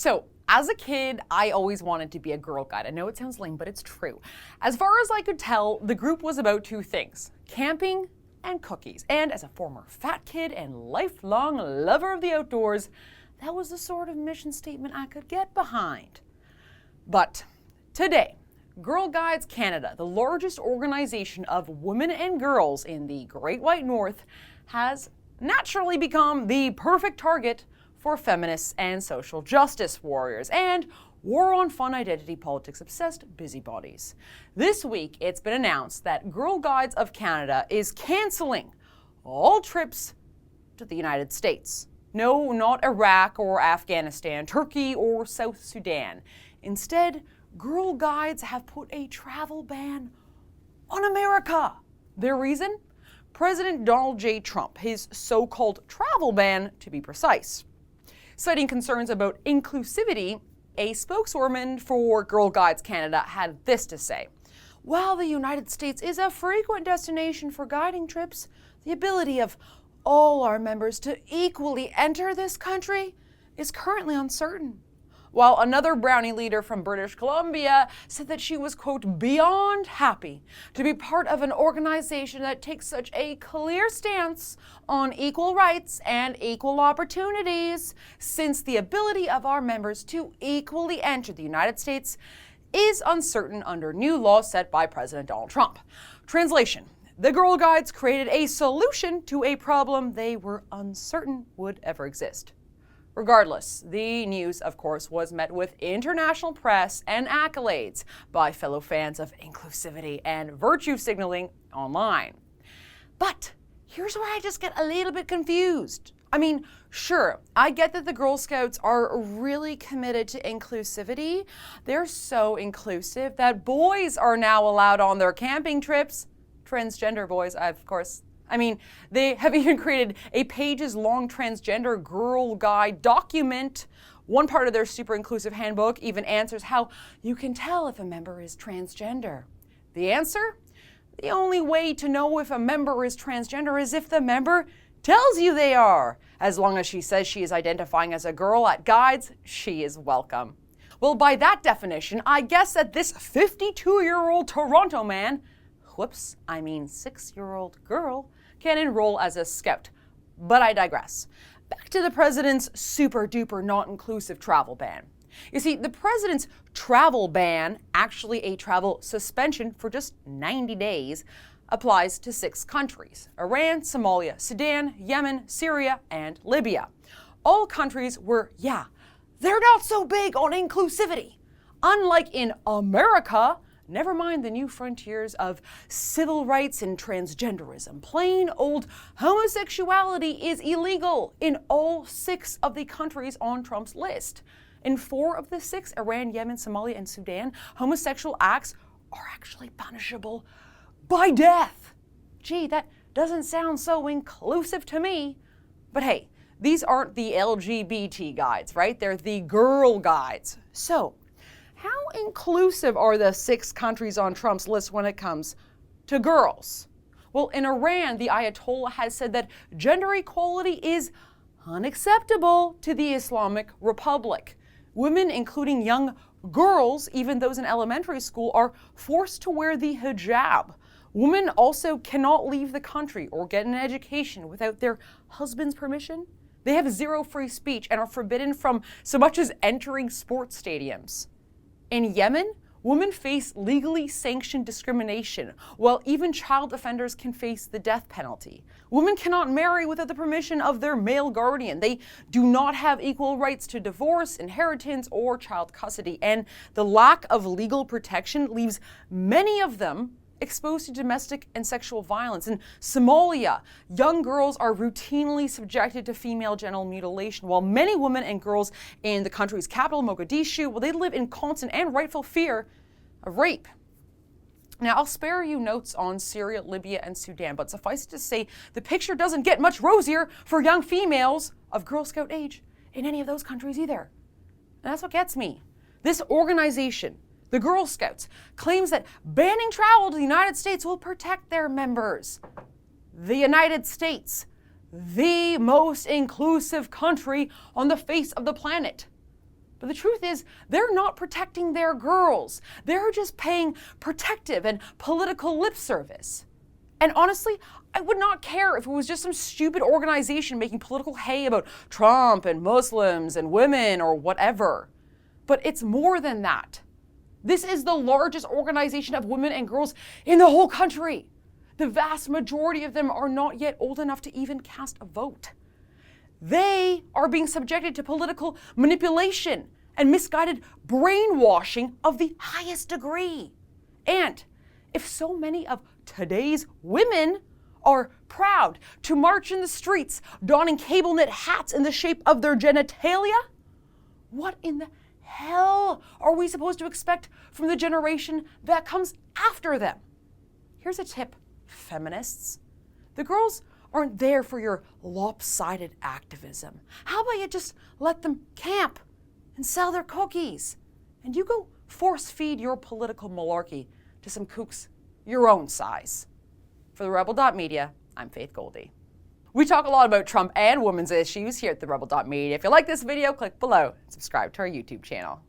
So, as a kid, I always wanted to be a Girl Guide. I know it sounds lame, but it's true. As far as I could tell, the group was about two things: camping and cookies. And as a former fat kid and lifelong lover of the outdoors, that was the sort of mission statement I could get behind. But today, Girl Guides Canada, the largest organization of women and girls in the Great White North, has naturally become the perfect target for feminists and social justice warriors and war on fun identity politics obsessed busybodies. This week, it's been announced that Girl Guides of Canada is canceling all trips to the United States. No, not Iraq or Afghanistan, Turkey or South Sudan. Instead, Girl Guides have put a travel ban on America. Their reason? President Donald J. Trump, his so-called travel ban, to be precise. Citing concerns about inclusivity, a spokeswoman for Girl Guides Canada had this to say: "While the United States is a frequent destination for guiding trips, the ability of all our members to equally enter this country is currently uncertain." While another Brownie leader from British Columbia said that she was, quote, "beyond happy to be part of an organization that takes such a clear stance on equal rights and equal opportunities, since the ability of our members to equally enter the United States is uncertain under new laws set by President Donald Trump." Translation: the Girl Guides created a solution to a problem they were uncertain would ever exist. Regardless, the news, of course, was met with international press and accolades by fellow fans of inclusivity and virtue signaling online. But here's where I just get a little bit confused. I mean, sure, I get that the Girl Scouts are really committed to inclusivity. They're so inclusive that boys are now allowed on their camping trips. Transgender boys, of course. I mean, they have even created a pages-long transgender girl guide document. One part of their super inclusive handbook even answers how you can tell if a member is transgender. The answer? The only way to know if a member is transgender is if the member tells you they are. As long as she says she is identifying as a girl at Guides, she is welcome. Well, by that definition, I guess that this 52-year-old Toronto man, 6-year-old girl, can enroll as a scout. But I digress. Back to the president's super-duper not-inclusive travel ban. You see, the president's travel ban, actually a travel suspension for just 90 days, applies to 6 countries: Iran, Somalia, Sudan, Yemen, Syria, and Libya. All countries where, they're not so big on inclusivity. Unlike in America, never mind the new frontiers of civil rights and transgenderism, plain old homosexuality is illegal in all 6 of the countries on Trump's list. In 4 of the 6, Iran, Yemen, Somalia, and Sudan, homosexual acts are actually punishable by death. Gee, that doesn't sound so inclusive to me. But hey, these aren't the LGBT guides, right? They're the Girl Guides. So, how inclusive are the 6 countries on Trump's list when it comes to girls? Well, in Iran, the Ayatollah has said that gender equality is unacceptable to the Islamic Republic. Women, including young girls, even those in elementary school, are forced to wear the hijab. Women also cannot leave the country or get an education without their husband's permission. They have 0 free speech and are forbidden from so much as entering sports stadiums. In Yemen, women face legally sanctioned discrimination, while even child offenders can face the death penalty. Women cannot marry without the permission of their male guardian. They do not have equal rights to divorce, inheritance, or child custody. And the lack of legal protection leaves many of them exposed to domestic and sexual violence. In Somalia, young girls are routinely subjected to female genital mutilation, while many women and girls in the country's capital, Mogadishu, they live in constant and rightful fear of rape. Now, I'll spare you notes on Syria, Libya, and Sudan, but suffice it to say, the picture doesn't get much rosier for young females of Girl Scout age in any of those countries either. And that's what gets me. This organization, the Girl Scouts, claims that banning travel to the United States will protect their members. The United States, the most inclusive country on the face of the planet. But the truth is, they're not protecting their girls. They're just paying protective and political lip service. And honestly, I would not care if it was just some stupid organization making political hay about Trump and Muslims and women or whatever. But it's more than that. This is the largest organization of women and girls in the whole country. The vast majority of them are not yet old enough to even cast a vote. They are being subjected to political manipulation and misguided brainwashing of the highest degree. And if so many of today's women are proud to march in the streets donning cable knit hats in the shape of their genitalia, what in the hell are we supposed to expect from the generation that comes after them? Here's a tip, feminists. The girls aren't there for your lopsided activism. How about you just let them camp and sell their cookies? And you go force feed your political malarkey to some kooks your own size. For TheRebel.media, I'm Faith Goldy. We talk a lot about Trump and women's issues here at TheRebel.media. If you like this video, click below and subscribe to our YouTube channel.